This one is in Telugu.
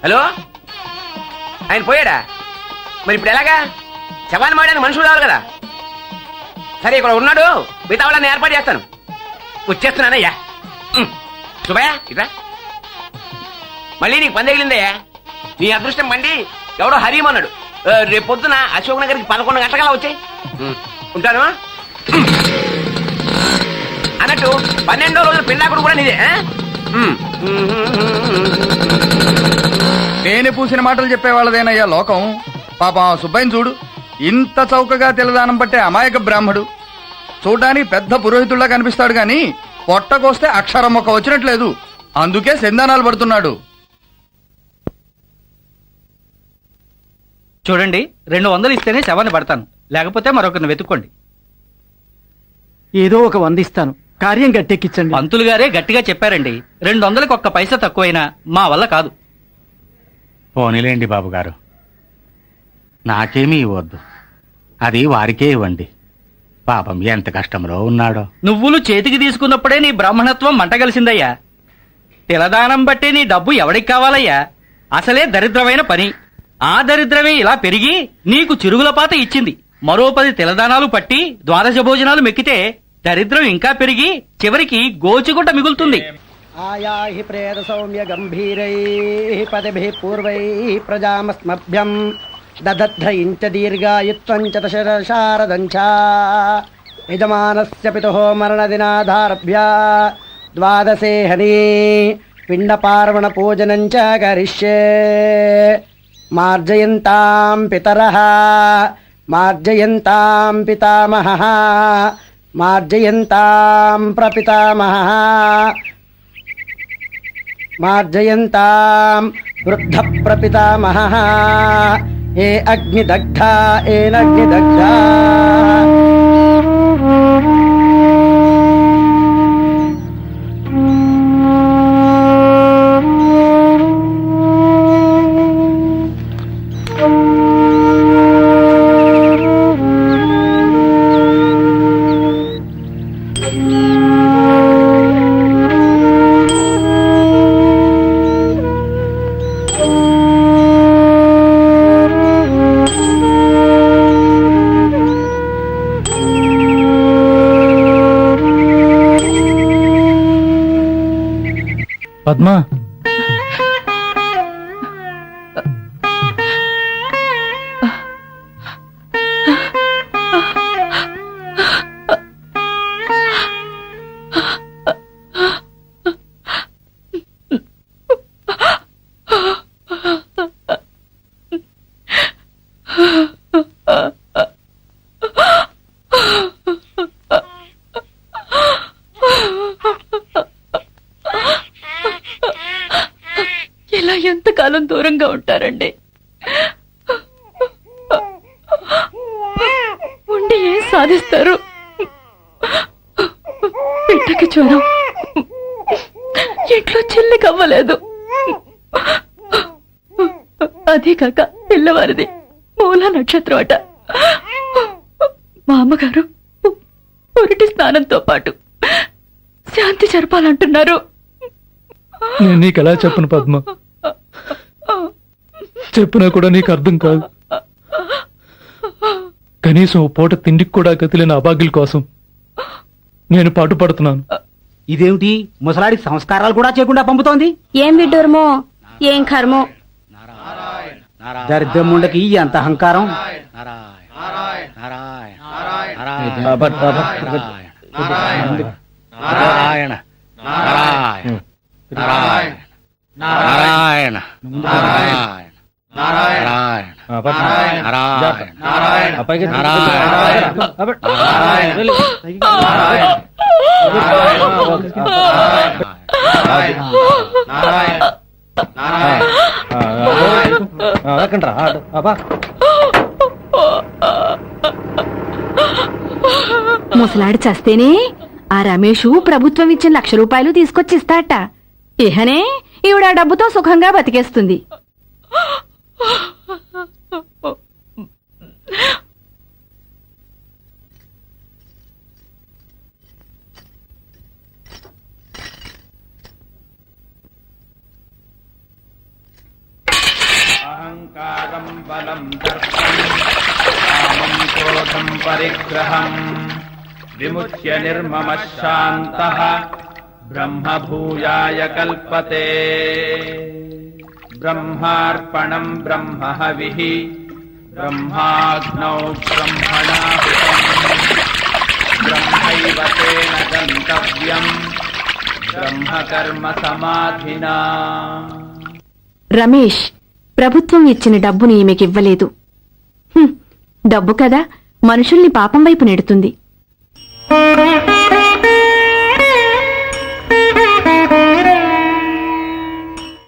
హలో, ఆయన పోయాడా? మరి ఇప్పుడు ఎలాగా? శవాన్ని మాడడానికి మనుషులు రావాలి కదా. సరే, ఇక్కడ ఉన్నాడు, మిగతా వాళ్ళని ఏర్పాటు చేస్తాను. వచ్చేస్తున్నానయ్యా. శుభయ్య ఇట్రా. మళ్ళీ నీకు పని తగిలిందయ్యా. నీ అదృష్టం పండి ఎవడో హరీమన్నాడు. రేపు పొద్దున అశోక్ నగర్కి 11 గంటలకల్లా వచ్చాయి. ఉంటాను అన్నట్టు 12వ రోజు పిండాకుడు కూడా నీదే. తేనె పూసిన మాటలు చెప్పేవాళ్ళదేనయ్యా లోకం. పాపం సుబ్బయ్యని చూడు, ఇంత చౌకగా తెల్లదానం పట్టే అమాయక బ్రాహ్మడు. చూడ్డానికి పెద్ద పురోహితుల్లా కనిపిస్తాడు గాని పొట్టకొస్తే అక్షరం మొక్క వచ్చినట్లేదు. అందుకే సెందానాలు పడుతున్నాడు. చూడండి, 200 ఇస్తేనే శవాన్ని పడతాను, లేకపోతే మరొకరిని వెతుక్కోండి. ఏదో ఒక 100 ఇస్తాను, కార్యం గట్టెక్కించండి. పంతులు గారే గట్టిగా చెప్పారండి. 200కి ఒక్క పైసా తక్కువైనా మా వల్ల కాదు. పోనీలేండి బాబు గారు, నాకేమీ ఇవ్వద్దు, అది వారికే ఇవ్వండి. పాపం ఎంత కష్టంలో ఉన్నాడో. నువ్వులు చేతికి తీసుకున్నప్పుడే నీ బ్రాహ్మణత్వం మంటగలిసిందయ్యా. తిలదానం బట్టి నీ డబ్బు ఎవడికి కావాలయ్యా? అసలే దరిద్రమైన పని. ఆ దరిద్రమే ఇలా పెరిగి నీకు చిరుగుల పాత ఇచ్చింది. మరో 10 తిలదానాలు పట్టి ద్వాదశ భోజనాలు మెక్కితే దరిద్రం ఇంకా పెరిగి చివరికి గోచిగుంట మిగులుతుంది. ఆయాహి ప్రేత సౌమ్య గంభీరై పదభి పూర్వై ప్రజామస్మభ్యం దదధ్రయించ దీర్ఘాయుత్వంచ దశరశారదంచ యజమానస్య పితుః మరణదినాదారభ్య ద్వాదశే హని పిండపార్వణ పూజనంచ కరిష్యే. మార్జయంతాం పితరః మార్జయంతాం పితామహః మార్జయంతాం ప్రపితామహః మార్జయంతాం వృద్ధ ప్రపితామహః ఏ అగ్నిదగ్ధా ఏనగ్నిదగ్ధా. పద్మా, ఇలా ఎంతకాలం దూరంగా ఉంటారండి? ఉండి ఏం సాధిస్తారు? బిడ్డకి జ్వరం, ఇంట్లో చిల్లి కవ్వలేదు. అదే కాక పిల్లవారిది మూల నక్షత్రం అట. మా అమ్మగారు పురిటి స్నానంతో పాటు శాంతి జరపాలంటున్నారు. నేను నీకు ఎలా చెప్పను పద్మ? చెప్పినా కూడా నీకు అర్థం కాదు. కనీసం ఓ పూట తిండికి కూడా గతిలేని అభాగ్యుల కోసం నేను పాటుపడుతున్నాను. ఇదేమిటి, ముసలాడికి సంస్కారాలు కూడా చేయకుండా పంపుతోంది? ఏం విడ్డూరమో, ఏం కర్మో. దరిద్రముండకి ఎంత అహంకారం. నారాయణ నారాయణ నారాయణ నారాయణ నారాయణ నారాయణ ముసలాడి చస్తేనే ఆ రమేషు ప్రభుత్వం ఇచ్చిన 1,00,000 రూపాయలు తీసుకొచ్చిస్తాట. ఇహనే ఈవిడ ఆ డబ్బుతో సుఖంగా బతికేస్తుంది. అహంకారం బలం దర్పం కామం క్రోధం పరిగ్రహం విముచ్య నిర్మమ శాంతః బ్రహ్మభూయాయ కల్పతే బ్రహ్మార్పణం బ్రహ్మ హవిః బ్రహ్మాగ్నౌ బ్రహ్మణాహుతం బ్రహ్మైవ తేన గంతవ్యం బ్రహ్మకర్మ సమాధినా. రమేష్ ప్రభుత్వం ఇచ్చిన డబ్బుని ఈమెకివ్వలేదు. డబ్బు కదా మనుషుల్ని పాపం వైపు నెడుతుంది.